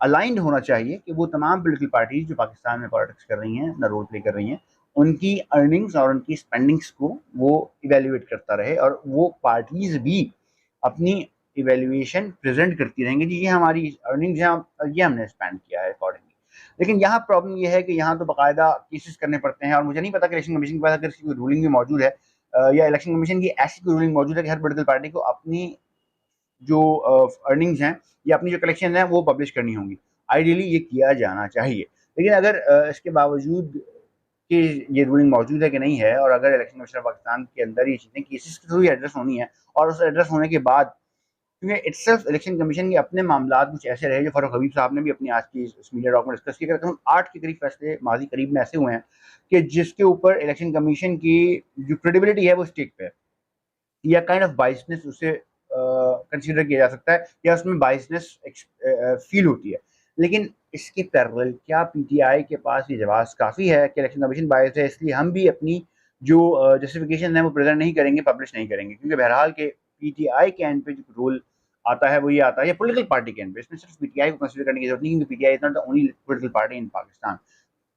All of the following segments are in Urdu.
الائنڈ ہونا چاہیے کہ وہ تمام پولیٹیکل پارٹیز جو پاکستان میں پالیٹکس کر رہی ہیں، اپنا رول پلے کر رہی ہیں، ان کی ارننگز اور ان کی اسپینڈنگس کو وہ ایویلیویٹ کرتا رہے، اور وہ پارٹیز بھی اپنی ایویلیویشن پریزنٹ کرتی رہیں گے جی یہ ہماری ارننگز ہیں اور یہ ہم نے اسپینڈ کیا ہے اکارڈنگلی. لیکن یہاں پرابلم یہ ہے کہ یہاں تو باقاعدہ کیسز کرنے پڑتے ہیں، اور مجھے نہیں پتا کہ الیکشن کمیشن کے پاس اگر اس کی کوئی رولنگ بھی موجود ہے یا الیکشن کمیشن کی ایسی کوئی رولنگ موجود ہے کہ ہر پولیٹیکل پارٹی کو اپنی جو ارننگز ہیں یا اپنی جو کلیکشن ہیں وہ پبلش کرنی ہوں گی. آئیڈیلی یہ کیا جانا چاہیے، لیکن اگر اس کے باوجود کہ یہ رولنگ موجود ہے کہ نہیں ہے، اور اگر الیکشن کمیشن پاکستان کے اندر یہ چیزیں کیسز کے تھرو ہی ایڈریس ہونی ہے، اور اس ایڈریس ہونے کے بعد کیونکہ اٹ سیلف الیکشن کمیشن کے اپنے معاملات کچھ ایسے رہے جو فاروق حبیب صاحب نے بھی اپنی آج کی اس میڈیا ٹاک میں ڈسکس کیا، کہ 8 کے قریب فیصلے ماضی قریب میں ایسے ہوئے ہیں کہ جس کے اوپر الیکشن کمیشن کی جو کریڈیبلٹی ہے وہ اسٹیک پہ ہے، یا کائنڈ آف بائسنس اسے کنسیڈر کیا جا سکتا ہے، یا اس میں بائسنس فیل ہوتی ہے. لیکن اس کے پیرل کیا پی ٹی آئی کے پاس یہ جواز کافی ہے کہ الیکشن کمیشن بائس ہے اس لیے ہم بھی اپنی جو جسٹیفیکیشن ہے وہ پریزنٹ نہیں کریں گے، پبلش نہیں کریں گے؟ کیونکہ بہرحال کہ پی ٹی آئی کے اینڈ پہ جو رول آتا ہے وہ یہ آتا ہے، یا پولیٹیکل پارٹی کے اینڈ پہ، اس میں صرف پی ٹی آئی کو کنسیڈر کرنے کی ضرورت نہیں، کیونکہ P T I is not the only political party in Pakistan.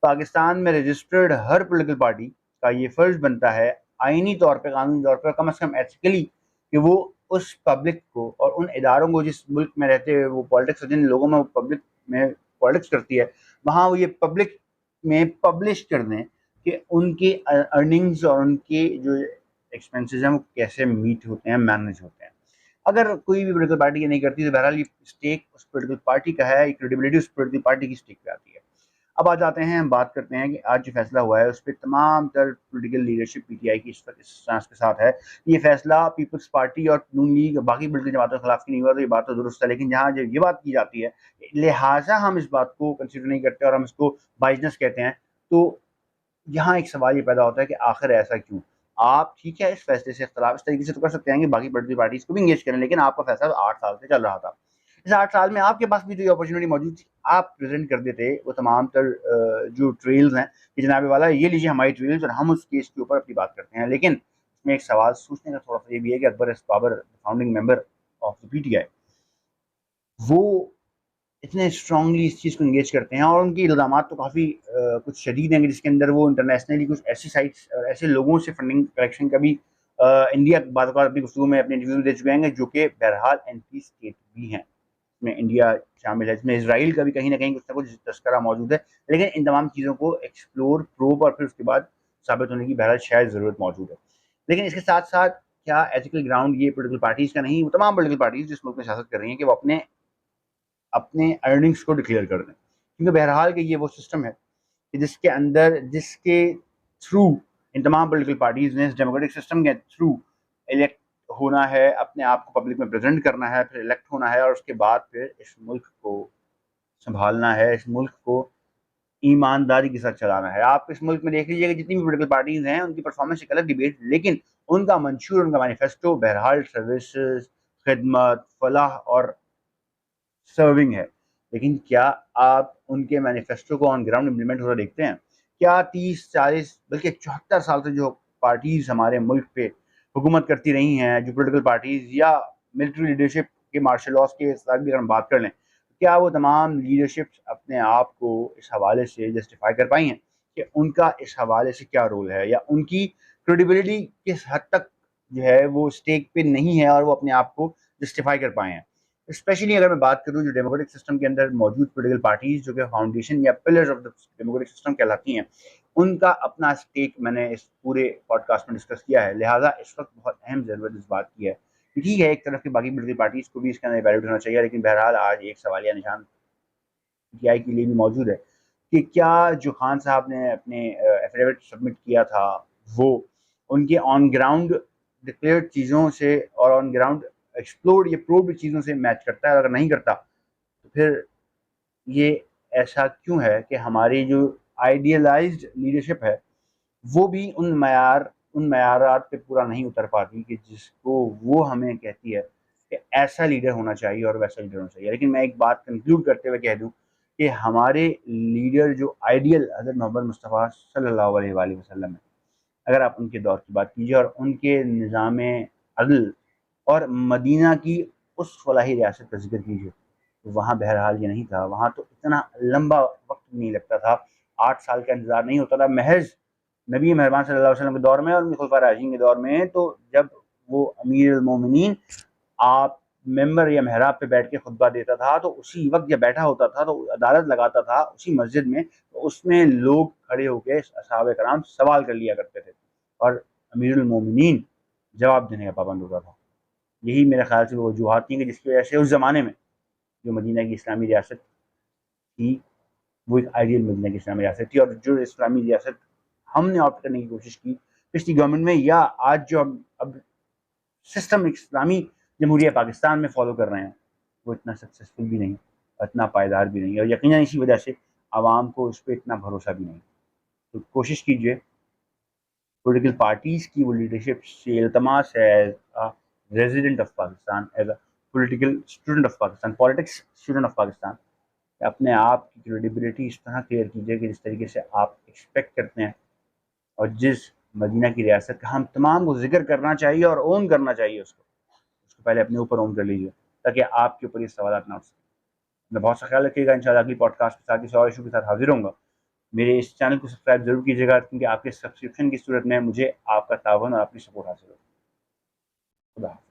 Pakistan میں رجسٹرڈ ہر پولیٹیکل پارٹی کا یہ فرض بنتا ہے آئینی طور پہ، قانونی طور پہ، کم از کم ایتھیکلی، کہ وہ اس پبلک کو اور ان اداروں کو جس ملک میں رہتے ہوئے وہ پالیٹکس، جن لوگوں میں وہ پبلک میں پالیٹکس کرتی ہے، وہاں وہ یہ پبلک میں پبلش کر دیں کہ ان کی ارننگز اور ان کے جو ایکسپینسز ہیں وہ کیسے میٹ ہوتے ہیں، مینیج ہوتے ہیں. اگر کوئی بھی پولیٹیکل پارٹی یہ نہیں کرتی تو بہرحال یہ اسٹیک اس پولیٹیکل پارٹی کا ہے، کریڈیبلٹی اس پولیٹیکل پارٹی کی اسٹیک پہ آتی ہے. اب آ جاتے ہیں، ہم بات کرتے ہیں کہ آج جو فیصلہ ہوا ہے اس پہ تمام تر پولیٹیکل لیڈرشپ پی ٹی آئی کی اس سانس کے ساتھ ہے. یہ فیصلہ پیپلز پارٹی اور نون لیگ باقی پولیٹیکل جماعتوں کے خلاف کی نہیں ہوا، تو یہ بات تو درست ہے. لیکن جہاں جب یہ بات کی جاتی ہے لہٰذا ہم اس بات کو کنسیڈر نہیں کرتے اور ہم اس کو بائزنس کہتے ہیں، تو یہاں ایک سوال یہ پیدا ہوتا ہے کہ آخر ایسا کیوں؟ آپ ٹھیک ہے اس فیصلے سے اختلاف اس طریقے سے تو کر سکتے ہیں کہ باقی پولیٹیکل پارٹیز کو بھی انگیج کریں، لیکن آپ کا فیصلہ 8 سال سے چل رہا تھا. اس 8 سال میں آپ کے پاس بھی جو اپرچونیٹی موجود تھی، آپ پریزنٹ کر دیتے وہ تمام تر جو ٹریلز ہیں کہ جناب والا یہ لیجیے ہماری ٹریلز، اور ہم اس کیس کے اوپر اپنی بات کرتے ہیں. لیکن اس میں ایک سوال سوچنے کا تھوڑا سا یہ بھی ہے کہ Akbar S Babar founding member of the P T I, وہ اتنے اسٹرانگلی اس چیز کو انگیج کرتے ہیں، اور ان کی الزامات تو کافی کچھ شدید ہیں کہ جس کے اندر وہ انٹرنیشنلی کچھ ایسی سائٹس ایسے لوگوں سے فنڈنگ کلیکشن کا بھی انڈیا بعض اوقات اپنی گفتگو میں اپنے انٹرویو دے چکے ہیں، جو کہ بہرحال اینٹی اسٹیٹ بھی ہیں. اس میں انڈیا شامل ہے، اس میں اسرائیل کا بھی کہیں نہ کہیں کچھ نہ کچھ تذکرہ موجود ہے. لیکن ان تمام چیزوں کو ایکسپلور، پروب اور پھر اس کے بعد ثابت ہونے کی بہرحال شاید ضرورت موجود ہے. لیکن اس کے ساتھ ساتھ کیا ایتھیکل گراؤنڈ یہ پولیٹیکل پارٹیز کا نہیں، وہ تمام پولیٹیکل پارٹیز جس ملک میں سیاست کر رہی ہیں کہ وہ اپنے ارننگس کو ڈکلیئر کر دیں؟ کیونکہ بہرحال کہ یہ وہ سسٹم ہے کہ جس کے اندر، جس کے تھرو ان تمام پولیٹیکل پارٹیز نے اس ڈیموکریٹک سسٹم کے تھرو الیکٹ ہونا ہے، اپنے آپ کو پبلک میں پریزنٹ کرنا ہے، پھر الیکٹ ہونا ہے، اور اس کے بعد پھر اس ملک کو سنبھالنا ہے، اس ملک کو ایمانداری کے ساتھ چلانا ہے. آپ اس ملک میں دیکھ لیجیے کہ جتنی بھی پولیٹیکل پارٹیز ہیں ان کی پرفارمنس ایک الگ ڈیبیٹ، لیکن ان کا منشور، ان کا مینیفیسٹو بہرحال سروسز، خدمت، فلاح اور سرونگ ہے. لیکن کیا آپ ان کے مینیفیسٹو کو آن گراؤنڈ امپلیمنٹ ہوتا دیکھتے ہیں؟ کیا 30 40 بلکہ 74 سال سے جو پارٹیز ہمارے ملک پہ حکومت کرتی رہی ہیں، جو پولیٹیکل پارٹیز یا ملٹری لیڈرشپ کے مارشل لاس کے ساتھ بھی اگر ہم بات کر لیں، کیا وہ تمام لیڈرشپ اپنے آپ کو اس حوالے سے جسٹیفائی کر پائی ہیں کہ ان کا اس حوالے سے کیا رول ہے، یا ان کی کریڈیبلٹی کس حد تک جو ہے وہ اسٹیک پہ نہیں ہے اور وہ اپنے آپ کو جسٹیفائی کر پائے ہیں؟ اسپیشلی اگر میں بات کروں جو ڈیموکریٹک سسٹم کے اندر موجود پولیٹیکل پارٹیز جو کہ فاؤنڈیشن یا pillars of the democratic system کہلاتی ہیں، ان کا اپنا اسٹیک میں نے اس پورے پوڈ کاسٹ میں ڈسکس کیا ہے. لہٰذا اس وقت بہت اہم ضرورت اس بات کی ہے کہ ٹھیک ہے ایک طرف کی باقی پولیٹیکل پارٹیز کو بھی اس کے اندر ایویلویٹ ہونا چاہیے، لیکن بہرحال آج ایک سوالیہ نشان پی ٹی آئی کے لیے بھی موجود ہے کہ کیا جو خان صاحب نے اپنے ایفیڈیوٹ سبمٹ کیا تھا وہ ان کے آن گراؤنڈ ڈکلیئرڈ چیزوں سے اور آن گراؤنڈ ایکسپلورڈ یا پروبڈ چیزوں سے میچ کرتا ہے؟ اگر نہیں کرتا تو پھر یہ ایسا کیوں ہے کہ ہماری جو آئیڈیلائزڈ لیڈرشپ ہے وہ بھی ان معیارات پہ پورا نہیں اتر پاتی کہ جس کو وہ ہمیں کہتی ہے کہ ایسا لیڈر ہونا چاہیے اور ویسا لیڈر ہونا چاہیے؟ لیکن میں ایک بات کنکلوڈ کرتے ہوئے کہہ دوں کہ ہمارے لیڈر جو آئیڈیل حضرت محمد مصطفیٰ صلی اللہ علیہ وآلہ وسلم ہے، اگر آپ ان کے دور کی بات کیجیے اور ان کے نظام عدل اور مدینہ کی اس فلاحی ریاست کا ذکر کیجیے، وہاں بہرحال یہ نہیں تھا. وہاں تو اتنا لمبا وقت نہیں لگتا تھا, 8 سال کا انتظار نہیں ہوتا تھا. محض نبی مہربان صلی اللہ علیہ وسلم کے دور میں اور خلفاء راشدین کے دور میں, تو جب وہ امیر المومنین آپ ممبر یا محراب پہ بیٹھ کے خطبہ دیتا تھا, تو اسی وقت جب بیٹھا ہوتا تھا تو عدالت لگاتا تھا اسی مسجد میں, تو اس میں لوگ کھڑے ہو کے صحابہ کرام سوال کر لیا کرتے تھے اور امیر المومنین جواب دینے کا پابند ہوتا تھا. یہی میرے خیال سے وہ وجوہات تھیں کہ جس کی وجہ سے اس زمانے میں جو مدینہ کی اسلامی ریاست تھی وہ ایک آئیڈیل مدینہ کی اسلامی ریاست تھی, اور جو اسلامی ریاست ہم نے آپٹ کرنے کی کوشش کی پچھلی گورنمنٹ میں, یا آج جو اب سسٹم اسلامی جمہوریہ پاکستان میں فالو کر رہے ہیں, وہ اتنا سکسیسفل بھی نہیں, اتنا پائیدار بھی نہیں, اور یقیناً اسی وجہ سے عوام کو اس پہ اتنا بھروسہ بھی نہیں. تو کوشش کیجیے پولیٹیکل پارٹیز کی وہ لیڈرشپ سے التماس ہے, as resident of Pakistan, as a political student of Pakistan, politics student of Pakistan, اپنے آپ کی کریڈیبلٹی اس طرح کلیئر کیجیے کہ جس طریقے سے آپ ایکسپیکٹ کرتے ہیں, اور جس مدینہ کی ریاست کا ہم تمام کو ذکر کرنا چاہیے اور اون کرنا چاہیے, اس کو پہلے اپنے اوپر اون کر لیجیے تاکہ آپ کے اوپر یہ سوالات نہ اٹھ سکیں. میں بہت سا خیال رکھیے گا. انشاءاللہ اگلی پوڈ کاسٹ کے ساتھ کسی اور ایشو کے ساتھ حاضر ہوں گا. میرے اس چینل کو سبسکرائب ضرور کیجیے گا, کیونکہ آپ کے سبسکرپشن کی صورت میں مجھے آپ کا تعاون اور اپنی سپورٹ حاصل ہوگا. خدا حافظ.